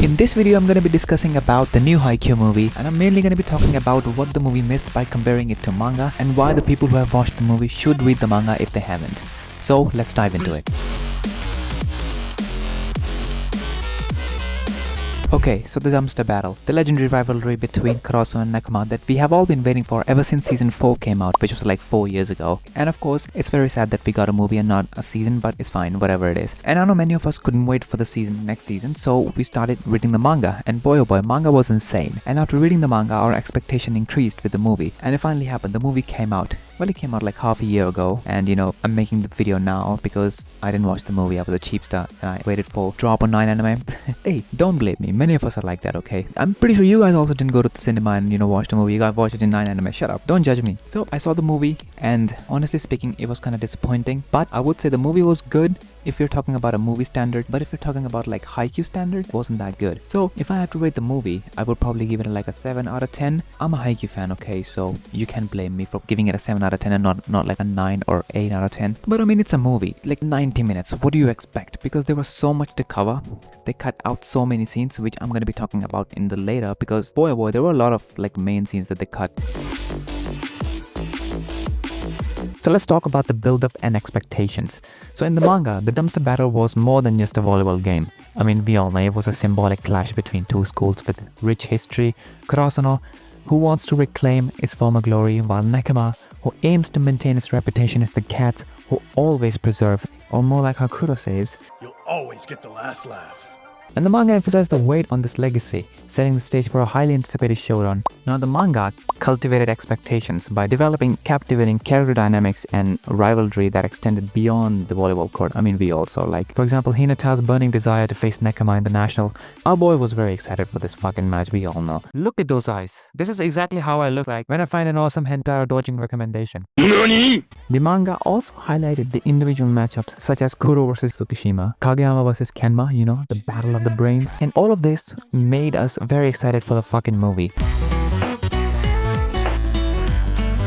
In this video, I'm going to be discussing about the new Haikyu movie, and I'm mainly going to be talking about what the movie missed by comparing it to manga and why the people who have watched the movie should read the manga if they haven't. So let's dive into it. Okay, so the dumpster battle, the legendary rivalry between Karasu and Nakama that we have all been waiting for ever since season 4 came out, which was like 4 years ago. And of course, it's very sad that we got a movie and not a season, but it's fine, whatever it is. And I know many of us couldn't wait for the next season, so we started reading the manga, and boy oh boy, manga was insane. And after reading the manga, our expectation increased with the movie, and it finally happened. The movie came out. Well, it came out like half a year ago, and I'm making the video now because I didn't watch the movie. I was a cheap star and I waited for drop on 9 anime. Hey, don't blame me. Many of us are like that, okay? I'm pretty sure you guys also didn't go to the cinema and watch the movie. You guys watched it in 9 anime. Shut up. Don't judge me. So I saw the movie, and honestly speaking, it was kind of disappointing. But I would say the movie was good if you're talking about a movie standard, but if you're talking about like Haikyu standard, it wasn't that good. So if I have to rate the movie, I would probably give it like a 7 out of 10. I'm a Haikyu fan, okay? So you can't blame me for giving it a 7 out of 10 and not like a 9 or 8 out of 10. But I mean, it's a movie, like 90 minutes. What do you expect? Because there was so much to cover. They cut out so many scenes, which I'm going to be talking about in the later, because boy oh boy, there were a lot of like main scenes that they cut. So let's talk about the build-up and expectations. So in the manga, the dumpster battle was more than just a volleyball game. I mean, we all know it was a symbolic clash between two schools with rich history. Kurosano, who wants to reclaim its former glory, while Nakama, who aims to maintain its reputation as the cats who always preserve, or more like how Kuro says, "You'll always get the last laugh." And the manga emphasized the weight on this legacy, setting the stage for a highly anticipated showdown. Now the manga cultivated expectations by developing captivating character dynamics and rivalry that extended beyond the volleyball court. I mean, we also like, for example, Hinata's burning desire to face Nakama in the national. Our boy was very excited for this fucking match, we all know. Look at those eyes. This is exactly how I look like when I find an awesome hentai or dodging recommendation. NANI?! The manga also highlighted the individual matchups such as Kuro vs Tsukishima, Kageyama vs Kenma, the battle of the brains, and all of this made us very excited for the fucking movie.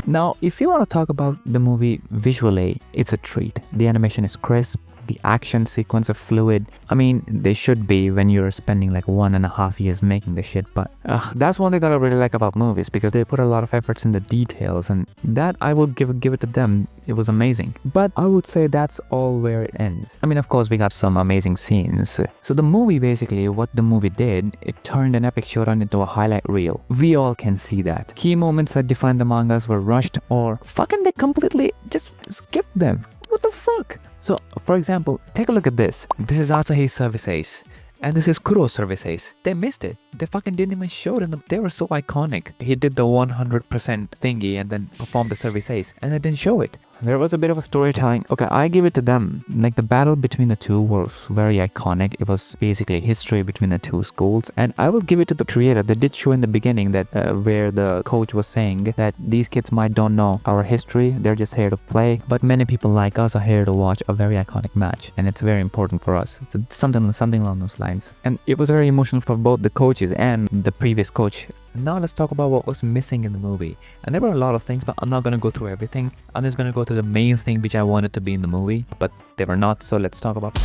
Now, if you want to talk about the movie visually, it's a treat. The animation is crisp, the action sequence are fluid. I mean, they should be when you're spending like 1.5 years making this shit, but that's one thing that I really like about movies, because they put a lot of efforts in the details, and that I will give it to them. It was amazing. But I would say that's all where it ends. I mean, of course, we got some amazing scenes. So the movie, basically, what the movie did, it turned an epic showdown into a highlight reel. We all can see that. Key moments that defined the mangas were rushed, or fucking they completely just skipped them. What the fuck? So, for example, take a look at this. This is Asahi's service ace. And this is Kuro's service ace. They missed it. They fucking didn't even show it. They were so iconic. He did the 100% thingy and then performed the service ace. And they didn't show it. There was a bit of a storytelling. Okay, I give it to them. Like, the battle between the two was very iconic. It was basically history between the two schools. And I will give it to the creator. They did show in the beginning that where the coach was saying that these kids might don't know our history. They're just here to play. But many people like us are here to watch a very iconic match. And it's very important for us. It's something along those lines. And it was very emotional for both the coaches and the previous coach. Now let's talk about what was missing in the movie. And there were a lot of things, but I'm not going to go through everything. I'm just going to go to the main thing which I wanted to be in the movie, but they were not, so let's talk about.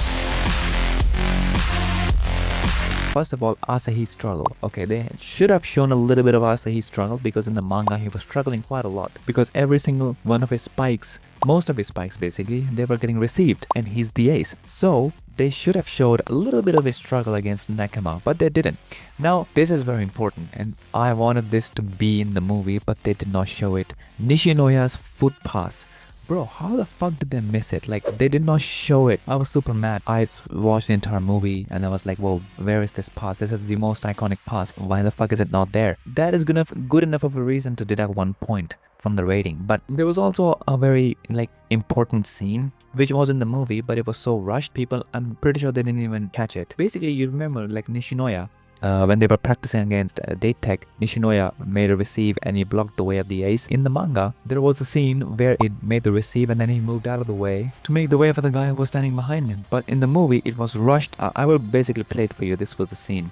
First of all, Asahi's struggle. Okay, they should have shown a little bit of Asahi's struggle, because in the manga he was struggling quite a lot. Because every single one of his spikes, most of his spikes basically, they were getting received, and he's the ace. So they should have showed a little bit of his struggle against Nakama, but they didn't. Now, this is very important, and I wanted this to be in the movie, but they did not show it. Nishinoya's foot pass. Bro, how the fuck did they miss it? Like, they did not show it. I was super mad. I watched the entire movie and I was like, well, where is this pass? This is the most iconic pass. Why the fuck is it not there? That is good enough of a reason to deduct 1 point from the rating. But there was also a very important scene which was in the movie, but it was so rushed. People, I'm pretty sure they didn't even catch it. Basically, you remember Nishinoya, when they were practicing against Date Tech, Nishinoya made a receive and he blocked the way of the ace. In the manga, there was a scene where it made the receive and then he moved out of the way to make the way for the guy who was standing behind him. But in the movie, it was rushed. I will basically play it for you. This was the scene.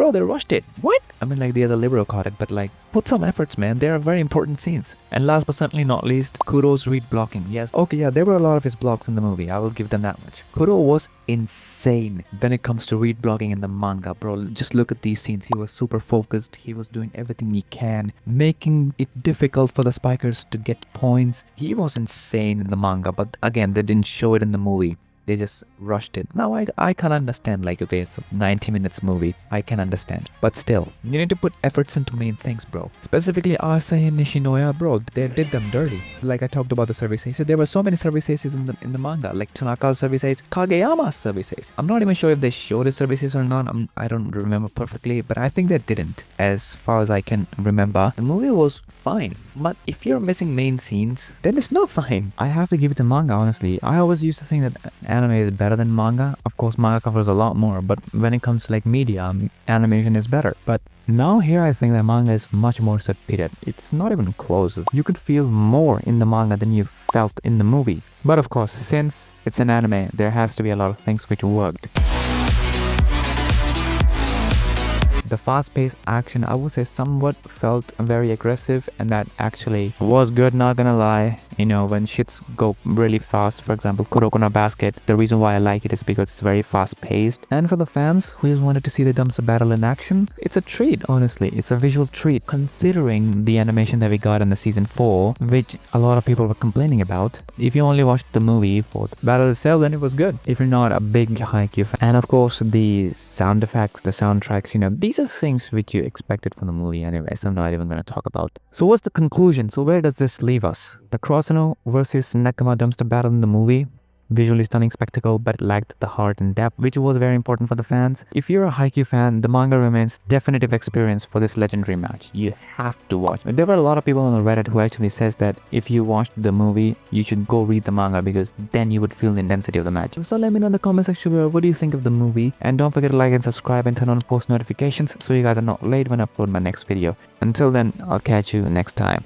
bro, they rushed it. What? I mean, like, the other liberal caught it, but like, put some efforts, man. They are very important scenes. And last but certainly not least, Kuro's read blocking. Yes, okay, yeah, there were a lot of his blocks in the movie. I will give them that much. Kuro was insane when it comes to read blocking in the manga, bro. Just look at these scenes. He was super focused. He was doing everything he can, making it difficult for the spikers to get points. He was insane in the manga, but again, they didn't show it in the movie. They just rushed it. Now I can understand, like, okay, it's a 90 minutes movie. I can understand. But still, you need to put efforts into main things, bro. Specifically, Asahi and Nishinoya, bro, they did them dirty. Like I talked about the service aces. There were so many service aces in the manga. Like Tanaka's service ace, Kageyama's service ace. I'm not even sure if they showed his service ace or not. I don't remember perfectly, but I think they didn't. As far as I can remember, the movie was fine. But if you're missing main scenes, then it's not fine. I have to give it to manga, honestly. I always used to think that anime is better than manga. Of course, manga covers a lot more, but when it comes to like media, animation is better. But now here I think that manga is much more superior. It's not even close. You could feel more in the manga than you felt in the movie. But of course, since it's an anime, there has to be a lot of things which worked. The fast-paced action, I would say, somewhat felt very aggressive, and that actually was good, not gonna lie. You know, when shits go really fast, for example, Kuroko no Basket, the reason why I like it is because it's very fast-paced. And for the fans who just wanted to see the dumpster battle in action, it's a treat, honestly. It's a visual treat, considering the animation that we got in the season 4, which a lot of people were complaining about. If you only watched the movie for the battle itself, then it was good. If you're not a big Haikyu fan. And of course, the sound effects, the soundtracks, you know, these are things which you expected from the movie anyways. I'm not even going to talk about. So what's the conclusion? So where does this leave us? The Crossano versus Nakama dumpster battle in the movie, visually stunning spectacle, but it lacked the heart and depth, which was very important for the fans. If you're a Haikyu fan, the manga remains definitive experience for this legendary match. You have to watch. There were a lot of people on the Reddit who actually says that if you watched the movie, you should go read the manga because then you would feel the intensity of the match. So let me know in the comment section below, what do you think of the movie? And don't forget to like and subscribe and turn on post notifications so you guys are not late when I upload my next video. Until then, I'll catch you next time.